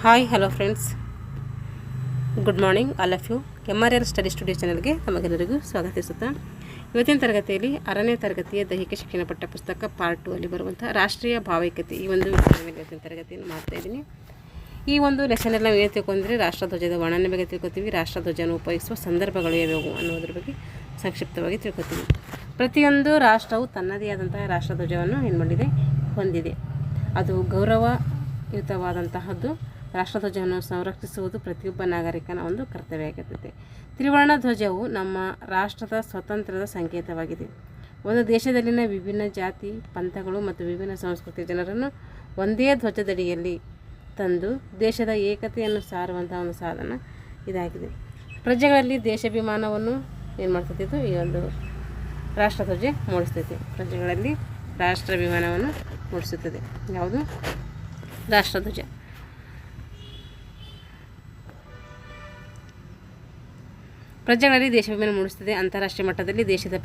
Hi hello friends, good morning all of you. MRL study studio ಚಾನಲ್ಗೆ ತಮಗೆಲ್ಲರಿಗೂ ಸ್ವಾಗತಿಸುತ್ತಾ ಇವತ್ತಿನ ತರಗತಿಯಲ್ಲಿ 6ನೇ ತರಗತಿಯ ದೈಹಿಕ ಶಿಕ್ಷಣ ಪಠ್ಯ ಪುಸ್ತಕ ಪಾರ್ಟ್ 2 ಅಲ್ಲಿ ಬರುವಂಥ ರಾಷ್ಟ್ರೀಯ ಭಾವೈಕ್ಯತೆ ಈ ಒಂದು ವಿಷಯದ ಮೇಲೆ ಇವತ್ತಿನ ತರಗತಿಯನ್ನು ಮಾಡ್ತಾಯಿದ್ದೀನಿ. ಈ ಒಂದು ಲೆಸನಲ್ಲಿ ನಾವು ಏನು ತಿಳ್ಕೊಂಡ್ರೆ ರಾಷ್ಟ್ರಧ್ವಜದ ವರ್ಣನೆ ಬಗ್ಗೆ ತಿಳ್ಕೊತೀವಿ, ರಾಷ್ಟ್ರಧ್ವಜವನ್ನು ಉಪಯೋಗಿಸುವ ಸಂದರ್ಭಗಳು ಯಾವ್ಯಾವು ಅನ್ನೋದ್ರ ಬಗ್ಗೆ ಸಂಕ್ಷಿಪ್ತವಾಗಿ ತಿಳ್ಕೊತೀವಿ. ಪ್ರತಿಯೊಂದು ರಾಷ್ಟ್ರವು ತನ್ನದೇ ಆದಂತಹ ರಾಷ್ಟ್ರಧ್ವಜವನ್ನು ಏನು ಮಾಡಿದೆ, ಹೊಂದಿದೆ. ಅದು ಗೌರವಯುತವಾದಂತಹದ್ದು. ರಾಷ್ಟ್ರಧ್ವಜವನ್ನು ಸಂರಕ್ಷಿಸುವುದು ಪ್ರತಿಯೊಬ್ಬ ನಾಗರಿಕನ ಒಂದು ಕರ್ತವ್ಯ ಆಗಿರ್ತದೆ. ತ್ರಿವರ್ಣ ಧ್ವಜವು ನಮ್ಮ ರಾಷ್ಟ್ರದ ಸ್ವಾತಂತ್ರ್ಯದ ಸಂಕೇತವಾಗಿದೆ. ಒಂದು ದೇಶದಲ್ಲಿನ ವಿಭಿನ್ನ ಜಾತಿ, ಪಂಥಗಳು ಮತ್ತು ವಿಭಿನ್ನ ಸಂಸ್ಕೃತಿಯ ಜನರನ್ನು ಒಂದೇ ಧ್ವಜದಡಿಯಲ್ಲಿ ತಂದು ದೇಶದ ಏಕತೆಯನ್ನು ಸಾರುವಂತಹ ಒಂದು ಸಾಧನ ಇದಾಗಿದೆ. ಪ್ರಜೆಗಳಲ್ಲಿ ದೇಶಾಭಿಮಾನವನ್ನು ಏನು ಮಾಡ್ತೈತೆ, ಇದು ಈ ಒಂದು ರಾಷ್ಟ್ರಧ್ವಜ ಮೂಡಿಸ್ತೈತೆ. ಪ್ರಜೆಗಳಲ್ಲಿ ರಾಷ್ಟ್ರಾಭಿಮಾನವನ್ನು ಮೂಡಿಸುತ್ತದೆ. ಯಾವುದು? ರಾಷ್ಟ್ರಧ್ವಜ. ಪ್ರಜೆಗಳಲ್ಲಿ ದೇಶಾಭಿಮಾನ ಮೂಡಿಸುತ್ತದೆ. ಅಂತಾರಾಷ್ಟ್ರೀಯ ಮಟ್ಟದಲ್ಲಿ ದೇಶದ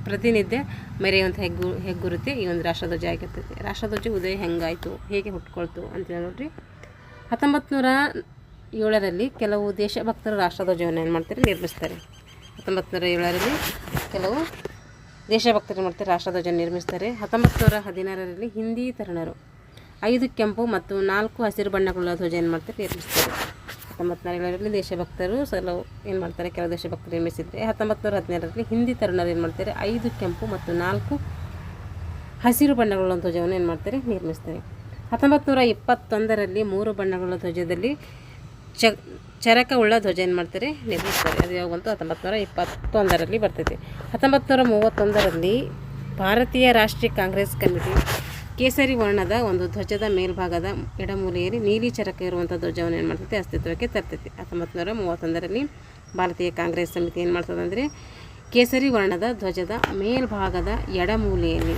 ಪ್ರತಿನಿಧ್ಯ ಮೆರೆಯುವಂಥ ಹೆಗ್ಗುರುತೆ ಈ ಒಂದು ರಾಷ್ಟ್ರಧ್ವಜ ಆಗಿರ್ತೈತೆ. ರಾಷ್ಟ್ರಧ್ವಜ ಉದಯ ಹೆಂಗಾಯಿತು, ಹೇಗೆ ಹುಟ್ಕೊಳ್ತು ಅಂತೇಳಿ ನೋಡ್ರಿ. 1907ರಲ್ಲಿ ಕೆಲವು ದೇಶಭಕ್ತರು ರಾಷ್ಟ್ರಧ್ವಜವನ್ನು ಏನು ಮಾಡ್ತಾರೆ, ನಿರ್ಮಿಸ್ತಾರೆ. 1907ರಲ್ಲಿ ಕೆಲವು ದೇಶಭಕ್ತರು ಮಾಡ್ತಾರೆ, ರಾಷ್ಟ್ರಧ್ವಜ ನಿರ್ಮಿಸ್ತಾರೆ. 1916ರಲ್ಲಿ ಹಿಂದಿ ತರುಣರು 5 ಕೆಂಪು ಮತ್ತು 4 ಹಸಿರು ಬಣ್ಣಗಳ ಧ್ವಜ ಏನು ಮಾಡ್ತಾರೆ, ನಿರ್ಮಿಸ್ತಾರೆ. 1917ರಲ್ಲಿ ದೇಶಭಕ್ತರು ಏನು ಮಾಡ್ತಾರೆ, ಕೆಲವು ದೇಶಭಕ್ತರು ನಿರ್ಮಿಸಿದರೆ 1917ರಲ್ಲಿ ಹಿಂದಿ ತರುಣರು ಏನು ಮಾಡ್ತಾರೆ, 5 ಕೆಂಪು ಮತ್ತು 4 ಹಸಿರು ಬಣ್ಣಗಳ ಧ್ವಜವನ್ನು ಏನು ಮಾಡ್ತಾರೆ, ನಿರ್ಮಿಸ್ತಾರೆ. 1921ರಲ್ಲಿ 3 ಬಣ್ಣಗಳ ಧ್ವಜದಲ್ಲಿ ಚರಕವುಳ್ಳ ಧ್ವಜ ಏನು ಮಾಡ್ತಾರೆ, ನಿರ್ಮಿಸ್ತಾರೆ. ಅದು ಯಾವಾಗಂತೂ 1921ರಲ್ಲಿ ಬರ್ತೈತೆ. 1931ರಲ್ಲಿ ಭಾರತೀಯ ರಾಷ್ಟ್ರೀಯ ಕಾಂಗ್ರೆಸ್ ಕಮಿಟಿ ಕೇಸರಿ ವರ್ಣದ ಒಂದು ಧ್ವಜದ ಮೇಲ್ಭಾಗದ ಎಡಮೂಲೆಯಲ್ಲಿ ನೀಲಿ ಚರಕ ಇರುವಂಥ ಧ್ವಜವನ್ನು ಏನು ಮಾಡ್ತೈತೆ, ಅಸ್ತಿತ್ವಕ್ಕೆ ತರ್ತೈತೆ. 1931ರಲ್ಲಿ ಭಾರತೀಯ ಕಾಂಗ್ರೆಸ್ ಸಮಿತಿ ಏನು ಮಾಡ್ತದೆ ಅಂದರೆ ಕೇಸರಿ ವರ್ಣದ ಧ್ವಜದ ಮೇಲ್ಭಾಗದ ಎಡಮೂಲೆಯಲ್ಲಿ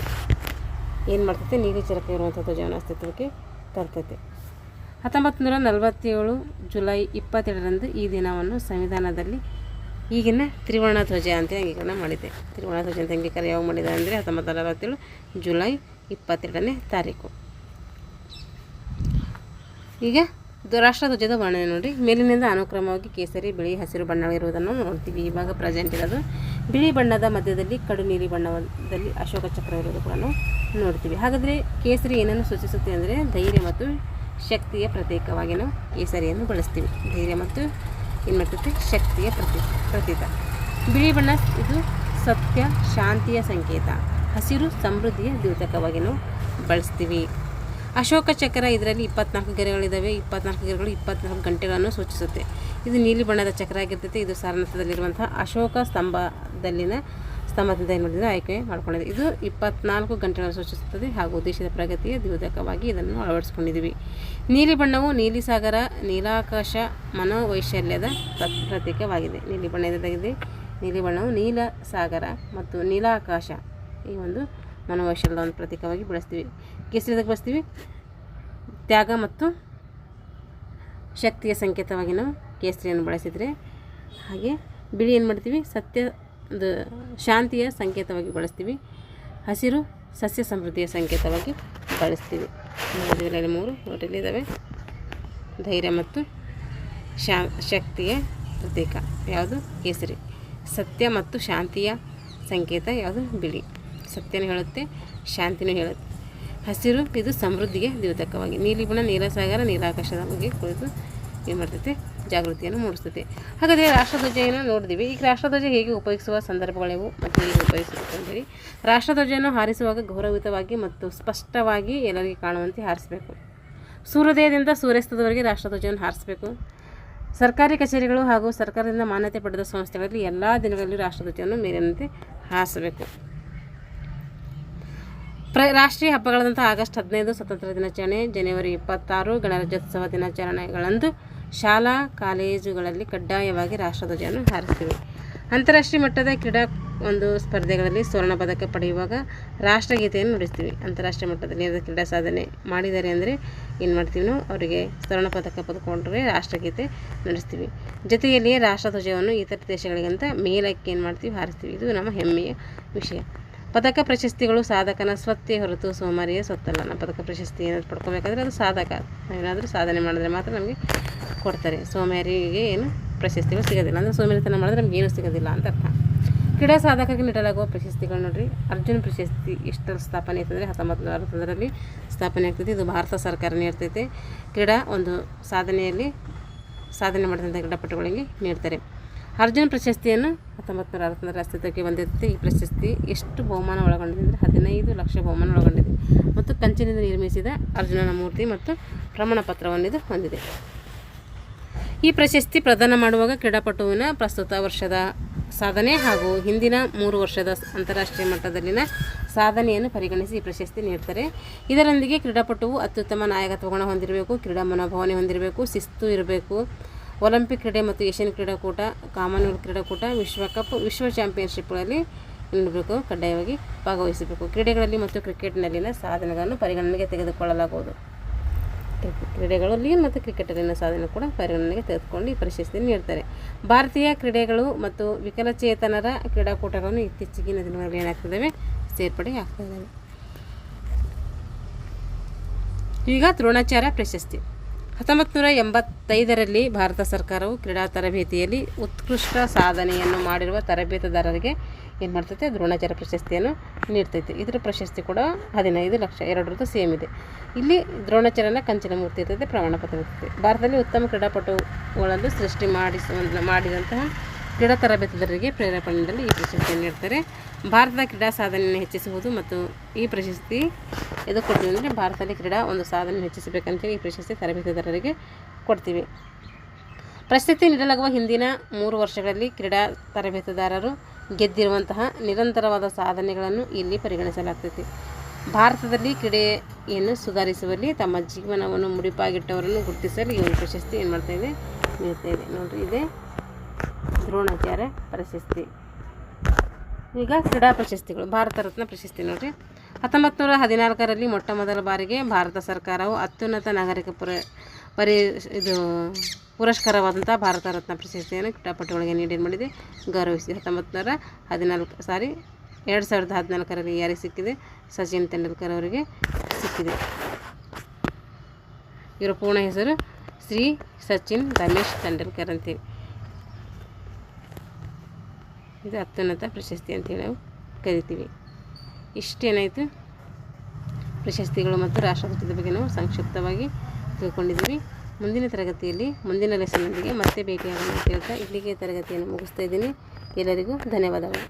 ಏನು ಮಾಡ್ತೈತೆ, ನೀಲಿ ಚರಕ ಇರುವಂಥ ಧ್ವಜವನ್ನು ಅಸ್ತಿತ್ವಕ್ಕೆ ತರ್ತೈತೆ. 1947 ಜುಲೈ 27ರಂದು ಈ ದಿನವನ್ನು ಸಂವಿಧಾನದಲ್ಲಿ ಈಗಿನ ತ್ರಿವರ್ಣ ಧ್ವಜ ಅಂತ ಅಂಗೀಕರಣ ಮಾಡಿದೆ. ತ್ರಿವರ್ಣ ಧ್ವಜ ಅಂತ ಅಂಗೀಕಾರ ಯಾವಾಗ ಮಾಡಿದೆ ಅಂದರೆ 1947 ಜುಲೈ 22ನೇ ತಾರೀಕು. ಈಗ ರಾಷ್ಟ್ರಧ್ವಜದ ವರ್ಣನೆ ನೋಡಿ. ಮೇಲಿನಿಂದ ಅನುಕ್ರಮವಾಗಿ ಕೇಸರಿ, ಬಿಳಿ, ಹಸಿರು ಬಣ್ಣಗಳಿರುವುದನ್ನು ನೋಡ್ತೀವಿ. ಇವಾಗ ಪ್ರೆಸೆಂಟ್ ಇರೋದು ಬಿಳಿ ಬಣ್ಣದ ಮಧ್ಯದಲ್ಲಿ ಕಡು ನೀಲಿ ಬಣ್ಣದಲ್ಲಿ ಅಶೋಕ ಚಕ್ರ ಇರೋದು ಕೂಡ ನಾವು ನೋಡ್ತೀವಿ. ಹಾಗಾದರೆ ಕೇಸರಿ ಏನನ್ನು ಸೂಚಿಸುತ್ತೆ ಅಂದರೆ ಧೈರ್ಯ ಮತ್ತು ಶಕ್ತಿಯ ಪ್ರತೀಕವಾಗಿ ನಾವು ಕೇಸರಿಯನ್ನು ಬಳಸ್ತೀವಿ. ಧೈರ್ಯ ಮತ್ತು ಏನು ಮಾಡ್ತೈತೆ, ಶಕ್ತಿಯ ಪ್ರತೀಕ. ಬಿಳಿ ಬಣ್ಣ ಇದು ಸತ್ಯ, ಶಾಂತಿಯ ಸಂಕೇತ. ಹಸಿರು ಸಮೃದ್ಧಿಯ ದ್ಯೋತಕವಾಗಿ ನಾವು ಬಳಸ್ತೀವಿ. ಅಶೋಕ ಚಕ್ರ ಇದರಲ್ಲಿ 24 ಗೆರೆಗಳಿದ್ದಾವೆ. 24 ಗೆರೆಗಳು 24 ಗಂಟೆಗಳನ್ನು ಸೂಚಿಸುತ್ತೆ. ಇದು ನೀಲಿ ಬಣ್ಣದ ಚಕ್ರ ಆಗಿರ್ತೈತೆ. ಇದು ಸಾರನಾಥದಲ್ಲಿರುವಂಥ ಅಶೋಕ ಸ್ತಂಭದಿಂದ ಏನು ಮಾಡಿದ್ರೆ ಆಯ್ಕೆ ಮಾಡ್ಕೊಂಡಿದೆ. ಇದು 24 ಗಂಟೆಗಳನ್ನು ಸೂಚಿಸುತ್ತದೆ ಹಾಗೂ ದೇಶದ ಪ್ರಗತಿಯ ದ್ಯೋತಕವಾಗಿ ಇದನ್ನು ಅಳವಡಿಸ್ಕೊಂಡಿದ್ದೀವಿ. ನೀಲಿ ಬಣ್ಣವು ನೀಲಿ ಸಾಗರ, ನೀಲಾಕಾಶ, ಮನೋವೈಶಲ್ಯದ ಪ್ರತೀಕವಾಗಿದೆ. ನೀಲಿ ಬಣ್ಣ ಇದಾಗಿದೆ. ನೀಲಿ ಬಣ್ಣವು ನೀಲ ಸಾಗರ ಮತ್ತು ನೀಲಾಕಾಶ ಈ ಒಂದು ಮನೋವೈಶಲ್ಯದ ಒಂದು ಪ್ರತೀಕವಾಗಿ ಬಳಸ್ತೀವಿ. ಕೇಸರಿದಾಗ ಬಳಸ್ತೀವಿ ತ್ಯಾಗ ಮತ್ತು ಶಕ್ತಿಯ ಸಂಕೇತವಾಗಿ ನಾವು ಕೇಸರಿಯನ್ನು ಬಳಸಿದರೆ, ಹಾಗೆ ಬಿಳಿ ಏನು ಮಾಡ್ತೀವಿ, ಶಾಂತಿಯ ಸಂಕೇತವಾಗಿ ಬಳಸ್ತೀವಿ. ಹಸಿರು ಸಸ್ಯ ಸಮೃದ್ಧಿಯ ಸಂಕೇತವಾಗಿ ಬಳಸ್ತೀವಿ. ಇದರಲ್ಲಿ 3 ನೋಟಲ್ಲಿದ್ದಾವೆ. ಧೈರ್ಯ ಮತ್ತು ಶಕ್ತಿಯ ಪ್ರತೀಕ ಯಾವುದು, ಕೇಸರಿ. ಸತ್ಯ ಮತ್ತು ಶಾಂತಿಯ ಸಂಕೇತ ಯಾವುದು, ಬಿಳಿ. ಸತ್ಯನೂ ಹೇಳುತ್ತೆ, ಶಾಂತಿನೂ ಹೇಳುತ್ತೆ. ಹಸಿರು ಇದು ಸಮೃದ್ಧಿಗೆ ದ್ಯೋತಕವಾಗಿ. ನೀಲಿ ಬಣ್ಣ ನೀಲಸಾಗರ, ನೀಲಾಕಾಶದ ಬಗ್ಗೆ ಕುರಿತು ಏನು ಮಾಡ್ತೈತೆ, ಜಾಗೃತಿಯನ್ನು ಮೂಡಿಸ್ತೈತೆ. ಹಾಗಾದರೆ ರಾಷ್ಟ್ರಧ್ವಜವನ್ನು ನೋಡಿದ್ವಿ. ಈಗ ರಾಷ್ಟ್ರಧ್ವಜ ಹೇಗೆ ಉಪಯೋಗಿಸುವ ಸಂದರ್ಭಗಳಿವು ಮತ್ತು ಹೇಗೆ ಉಪಯೋಗಿಸುತ್ತೆ ಅಂತೇಳಿ. ರಾಷ್ಟ್ರಧ್ವಜವನ್ನು ಹಾರಿಸುವಾಗ ಗೌರವಯುತವಾಗಿ ಮತ್ತು ಸ್ಪಷ್ಟವಾಗಿ ಎಲ್ಲರಿಗೆ ಕಾಣುವಂತೆ ಹಾರಿಸಬೇಕು. ಸೂರ್ಯೋದಯದಿಂದ ಸೂರ್ಯಾಸ್ತದವರೆಗೆ ರಾಷ್ಟ್ರಧ್ವಜವನ್ನು ಹಾರಿಸಬೇಕು. ಸರ್ಕಾರಿ ಕಚೇರಿಗಳು ಹಾಗೂ ಸರ್ಕಾರದಿಂದ ಮಾನ್ಯತೆ ಪಡೆದ ಸಂಸ್ಥೆಗಳಲ್ಲಿ ಎಲ್ಲ ದಿನಗಳಲ್ಲಿ ರಾಷ್ಟ್ರಧ್ವಜವನ್ನು ಮೇಲಿನಂತೆ ಹಾರಿಸಬೇಕು. ರಾಷ್ಟ್ರೀಯ ಹಬ್ಬಗಳಾದಂಥ ಆಗಸ್ಟ್ 15 ಸ್ವತಂತ್ರ ದಿನಾಚರಣೆ, ಜನವರಿ 26 ಗಣರಾಜ್ಯೋತ್ಸವ ದಿನಾಚರಣೆಗಳಂದು ಶಾಲಾ ಕಾಲೇಜುಗಳಲ್ಲಿ ಕಡ್ಡಾಯವಾಗಿ ರಾಷ್ಟ್ರಧ್ವಜವನ್ನು ಹಾರಿಸ್ತೀವಿ. ಅಂತಾರಾಷ್ಟ್ರೀಯ ಮಟ್ಟದ ಕ್ರೀಡಾ ಸ್ಪರ್ಧೆಗಳಲ್ಲಿ ಸ್ವರ್ಣ ಪದಕ ಪಡೆಯುವಾಗ ರಾಷ್ಟ್ರಗೀತೆಯನ್ನು ನುಡಿಸ್ತೀವಿ. ಅಂತಾರಾಷ್ಟ್ರೀಯ ಮಟ್ಟದಲ್ಲಿ ಏನಾದರೂ ಕ್ರೀಡಾ ಸಾಧನೆ ಮಾಡಿದ್ದಾರೆ ಅಂದರೆ ಏನು ಮಾಡ್ತೀವಿ, ನಾವು ಅವರಿಗೆ ಸ್ವರ್ಣ ಪದಕ ಪಡೆದುಕೊಂಡ್ರೆ ರಾಷ್ಟ್ರಗೀತೆ ನುಡಿಸ್ತೀವಿ. ಜೊತೆಯಲ್ಲಿಯೇ ರಾಷ್ಟ್ರಧ್ವಜವನ್ನು ಇತರ ದೇಶಗಳಿಗಿಂತ ಮೇಲಕ್ಕೆ ಏನು ಮಾಡ್ತೀವಿ, ಹಾರಿಸ್ತೀವಿ. ಇದು ನಮ್ಮ ಹೆಮ್ಮೆಯ ವಿಷಯ. ಪದಕ ಪ್ರಶಸ್ತಿಗಳು ಸಾಧಕನ ಸ್ವತ್ತೇ ಹೊರತು ಸೋಮಾರಿಯ ಸ್ವತ್ತಲ್ಲ. ನಾವು ಪದಕ ಪ್ರಶಸ್ತಿ ಏನಾದರೂ ಪಡ್ಕೋಬೇಕಾದ್ರೆ ಅದು ಸಾಧಕ, ನಾವೇನಾದರೂ ಸಾಧನೆ ಮಾಡಿದ್ರೆ ಮಾತ್ರ ನಮಗೆ ಕೊಡ್ತಾರೆ. ಸೋಮಾರಿಗೆ ಏನು ಪ್ರಶಸ್ತಿಗಳು ಸಿಗೋದಿಲ್ಲ, ಅಂದರೆ ಸೋಮಾರಿತನ ಮಾಡಿದ್ರೆ ನಮ್ಗೆ ಏನೂ ಸಿಗೋದಿಲ್ಲ ಅಂತ ಅರ್ಥ. ಕ್ರೀಡಾ ಸಾಧಕಕ್ಕೆ ನೀಡಲಾಗುವ ಪ್ರಶಸ್ತಿಗಳು ನೋಡಿರಿ. ಅರ್ಜುನ ಪ್ರಶಸ್ತಿ ಎಷ್ಟರಲ್ಲಿ ಸ್ಥಾಪನೆ ಆಯ್ತಂದರೆ 1961ರಲ್ಲಿ ಸ್ಥಾಪನೆ ಆಗ್ತೈತಿ. ಇದು ಭಾರತ ಸರ್ಕಾರ ನೀಡ್ತೈತೆ. ಕ್ರೀಡಾ ಒಂದು ಸಾಧನೆ ಮಾಡಿದಂಥ ಕ್ರೀಡಾಪಟುಗಳಿಗೆ ನೀಡ್ತಾರೆ. ಅರ್ಜುನ ಪ್ರಶಸ್ತಿಯನ್ನು 1961ರ ಅಸ್ತಿತ್ವಕ್ಕೆ ಬಂದಿರುತ್ತೆ. ಈ ಪ್ರಶಸ್ತಿ ಎಷ್ಟು ಬಹುಮಾನ ಒಳಗೊಂಡಿದೆ ಅಂದರೆ 15 ಲಕ್ಷ ಬಹುಮಾನ ಒಳಗೊಂಡಿದೆ ಮತ್ತು ಕಂಚಿನಿಂದ ನಿರ್ಮಿಸಿದ ಅರ್ಜುನನ ಮೂರ್ತಿ ಮತ್ತು ಪ್ರಮಾಣ ಪತ್ರವನ್ನು ಇದು ಹೊಂದಿದೆ. ಈ ಪ್ರಶಸ್ತಿ ಪ್ರದಾನ ಮಾಡುವಾಗ ಕ್ರೀಡಾಪಟುವಿನ ಪ್ರಸ್ತುತ ವರ್ಷದ ಸಾಧನೆ ಹಾಗೂ ಹಿಂದಿನ 3 ವರ್ಷದ ಅಂತಾರಾಷ್ಟ್ರೀಯ ಮಟ್ಟದಲ್ಲಿನ ಸಾಧನೆಯನ್ನು ಪರಿಗಣಿಸಿ ಈ ಪ್ರಶಸ್ತಿ ನೀಡ್ತಾರೆ. ಇದರೊಂದಿಗೆ ಕ್ರೀಡಾಪಟುವು ಅತ್ಯುತ್ತಮ ನಾಯಕತ್ವ ಗುಣ ಹೊಂದಿರಬೇಕು, ಕ್ರೀಡಾ ಮನೋಭಾವನೆ ಹೊಂದಿರಬೇಕು, ಶಿಸ್ತು ಇರಬೇಕು, ಒಲಿಂಪಿಕ್ ಕ್ರೀಡೆ ಮತ್ತು ಏಷ್ಯನ್ ಕ್ರೀಡಾಕೂಟ, ಕಾಮನ್ವೆಲ್ತ್ ಕ್ರೀಡಾಕೂಟ, ವಿಶ್ವಕಪ್, ವಿಶ್ವ ಚಾಂಪಿಯನ್ಶಿಪ್ಗಳಲ್ಲಿ ನೀಡಬೇಕು, ಕಡ್ಡಾಯವಾಗಿ ಭಾಗವಹಿಸಬೇಕು. ಕ್ರೀಡೆಗಳಲ್ಲಿ ಮತ್ತು ಕ್ರಿಕೆಟ್ನಲ್ಲಿನ ಸಾಧನೆಗಳನ್ನು ಪರಿಗಣನೆಗೆ ತೆಗೆದುಕೊಳ್ಳಲಾಗುವುದು. ಕ್ರೀಡೆಗಳಲ್ಲಿ ಮತ್ತು ಕ್ರಿಕೆಟಲ್ಲಿನ ಸಾಧನೆ ಕೂಡ ಪರಿಗಣನೆಗೆ ತೆಗೆದುಕೊಂಡು ಈ ಪ್ರಶಸ್ತಿಯನ್ನು ನೀಡ್ತಾರೆ. ಭಾರತೀಯ ಕ್ರೀಡೆಗಳು ಮತ್ತು ವಿಕಲಚೇತನರ ಕ್ರೀಡಾಕೂಟಗಳನ್ನು ಇತ್ತೀಚೆಗಿನ ದಿನಗಳಲ್ಲಿ ಏನಾಗ್ತಿದ್ದಾವೆ, ಸೇರ್ಪಡೆ ಆಗ್ತಿದ್ದಾವೆ. ಈಗ ದ್ರೋಣಾಚಾರ್ಯ ಪ್ರಶಸ್ತಿ. 1985ರಲ್ಲಿ ಭಾರತ ಸರ್ಕಾರವು ಕ್ರೀಡಾ ತರಬೇತಿಯಲ್ಲಿ ಉತ್ಕೃಷ್ಟ ಸಾಧನೆಯನ್ನು ಮಾಡಿರುವ ತರಬೇತುದಾರರಿಗೆ ಏನು ಮಾಡ್ತೈತೆ, ದ್ರೋಣಾಚಾರ್ಯ ಪ್ರಶಸ್ತಿಯನ್ನು ನೀಡ್ತೈತೆ. ಇದರ ಪ್ರಶಸ್ತಿ ಕೂಡ 15 ಲಕ್ಷ, ಎರಡರದ್ದು ಸೇಮ್ ಇದೆ. ಇಲ್ಲಿ ದ್ರೋಣಾಚಾರ್ಯನ ಕಂಚಿನ ಮೂರ್ತಿ ಇರ್ತೈತೆ, ಪ್ರಮಾಣ ಪತ್ರ ಇರ್ತೈತೆ. ಭಾರತದಲ್ಲಿ ಉತ್ತಮ ಕ್ರೀಡಾಪಟುಗಳನ್ನು ಸೃಷ್ಟಿ ಮಾಡಿದಂತಹ ಕ್ರೀಡಾ ತರಬೇತುದಾರರಿಗೆ ಪ್ರೇರೇಪಣೆಯಲ್ಲಿ ಈ ಪ್ರಶಸ್ತಿಯನ್ನು ನೀಡ್ತಾರೆ. ಭಾರತದ ಕ್ರೀಡಾ ಸಾಧನೆಯನ್ನು ಹೆಚ್ಚಿಸುವುದು ಮತ್ತು ಈ ಪ್ರಶಸ್ತಿ ಇದು ಕೊಡ್ತೀವಿ ಅಂದರೆ ಭಾರತದಲ್ಲಿ ಕ್ರೀಡಾ ಒಂದು ಸಾಧನೆ ಹೆಚ್ಚಿಸಬೇಕಂತೇಳಿ ಈ ಪ್ರಶಸ್ತಿ ತರಬೇತುದಾರರಿಗೆ ಕೊಡ್ತೀವಿ. ಪ್ರಶಸ್ತಿ ನೀಡಲಾಗುವ ಹಿಂದಿನ 3 ವರ್ಷಗಳಲ್ಲಿ ಕ್ರೀಡಾ ತರಬೇತುದಾರರು ಗೆದ್ದಿರುವಂತಹ ನಿರಂತರವಾದ ಸಾಧನೆಗಳನ್ನು ಇಲ್ಲಿ ಪರಿಗಣಿಸಲಾಗ್ತೈತಿ. ಭಾರತದಲ್ಲಿ ಕ್ರೀಡೆಯನ್ನು ಸುಧಾರಿಸುವಲ್ಲಿ ತಮ್ಮ ಜೀವನವನ್ನು ಮುಡಿಪಾಗಿಟ್ಟವರನ್ನು ಗುರುತಿಸಲು ಈ ಒಂದು ಪ್ರಶಸ್ತಿ ಏನು ಮಾಡ್ತಾಯಿದೆ, ನೀಡ್ತಾಯಿದೆ. ನೋಡಿರಿ, ಇದೇ ದ್ರೋಣಾಚಾರ್ಯ ಪ್ರಶಸ್ತಿ. ಈಗ ಕ್ರೀಡಾ ಪ್ರಶಸ್ತಿಗಳು. ಭಾರತ ರತ್ನ ಪ್ರಶಸ್ತಿ ನೋಡಿರಿ. 1914ರಲ್ಲಿ ಮೊಟ್ಟ ಮೊದಲ ಬಾರಿಗೆ ಭಾರತ ಸರ್ಕಾರವು ಅತ್ಯುನ್ನತ ನಾಗರಿಕ ಪುರಸ್ಕಾರವಾದಂಥ ಭಾರತ ರತ್ನ ಪ್ರಶಸ್ತಿಯನ್ನು ಕ್ರೀಡಾಪಟುಗಳಿಗೆ ನೀಡಿ ಮಾಡಿದೆ, ಗೌರವಿಸಿ. 2014ರಲ್ಲಿ ಯಾರಿಗೆ ಸಿಕ್ಕಿದೆ, ಸಚಿನ್ ತೆಂಡೂಲ್ಕರ್ ಅವರಿಗೆ ಸಿಕ್ಕಿದೆ. ಇವರ ಪೂರ್ಣ ಹೆಸರು ಶ್ರೀ ಸಚಿನ್ ರಮೇಶ್ ತೆಂಡೂಲ್ಕರ್ ಅಂತೇಳಿ. ಇದು ಅತ್ಯುನ್ನತ ಪ್ರಶಸ್ತಿ ಅಂತೇಳಿ ನಾವು ಕರಿತೀವಿ. ಇಷ್ಟೇನಾಯಿತು ಪ್ರಶಸ್ತಿಗಳು ಮತ್ತು ರಾಷ್ಟ್ರಧ್ವಜದ ಬಗ್ಗೆ ನಾವು ಸಂಕ್ಷಿಪ್ತವಾಗಿ ತಿಳ್ಕೊಂಡಿದ್ದೀವಿ. ಮುಂದಿನ ತರಗತಿಯಲ್ಲಿ ಮುಂದಿನ ಲೆಸನ್ನೊಂದಿಗೆ ಮತ್ತೆ ಭೇಟಿಯಾಗೋಣ ಅಂತ ಹೇಳ್ತಾ ಇಲ್ಲಿಗೆ ತರಗತಿಯನ್ನು ಮುಗಿಸ್ತಾ ಇದ್ದೀನಿ. ಎಲ್ಲರಿಗೂ ಧನ್ಯವಾದಗಳು.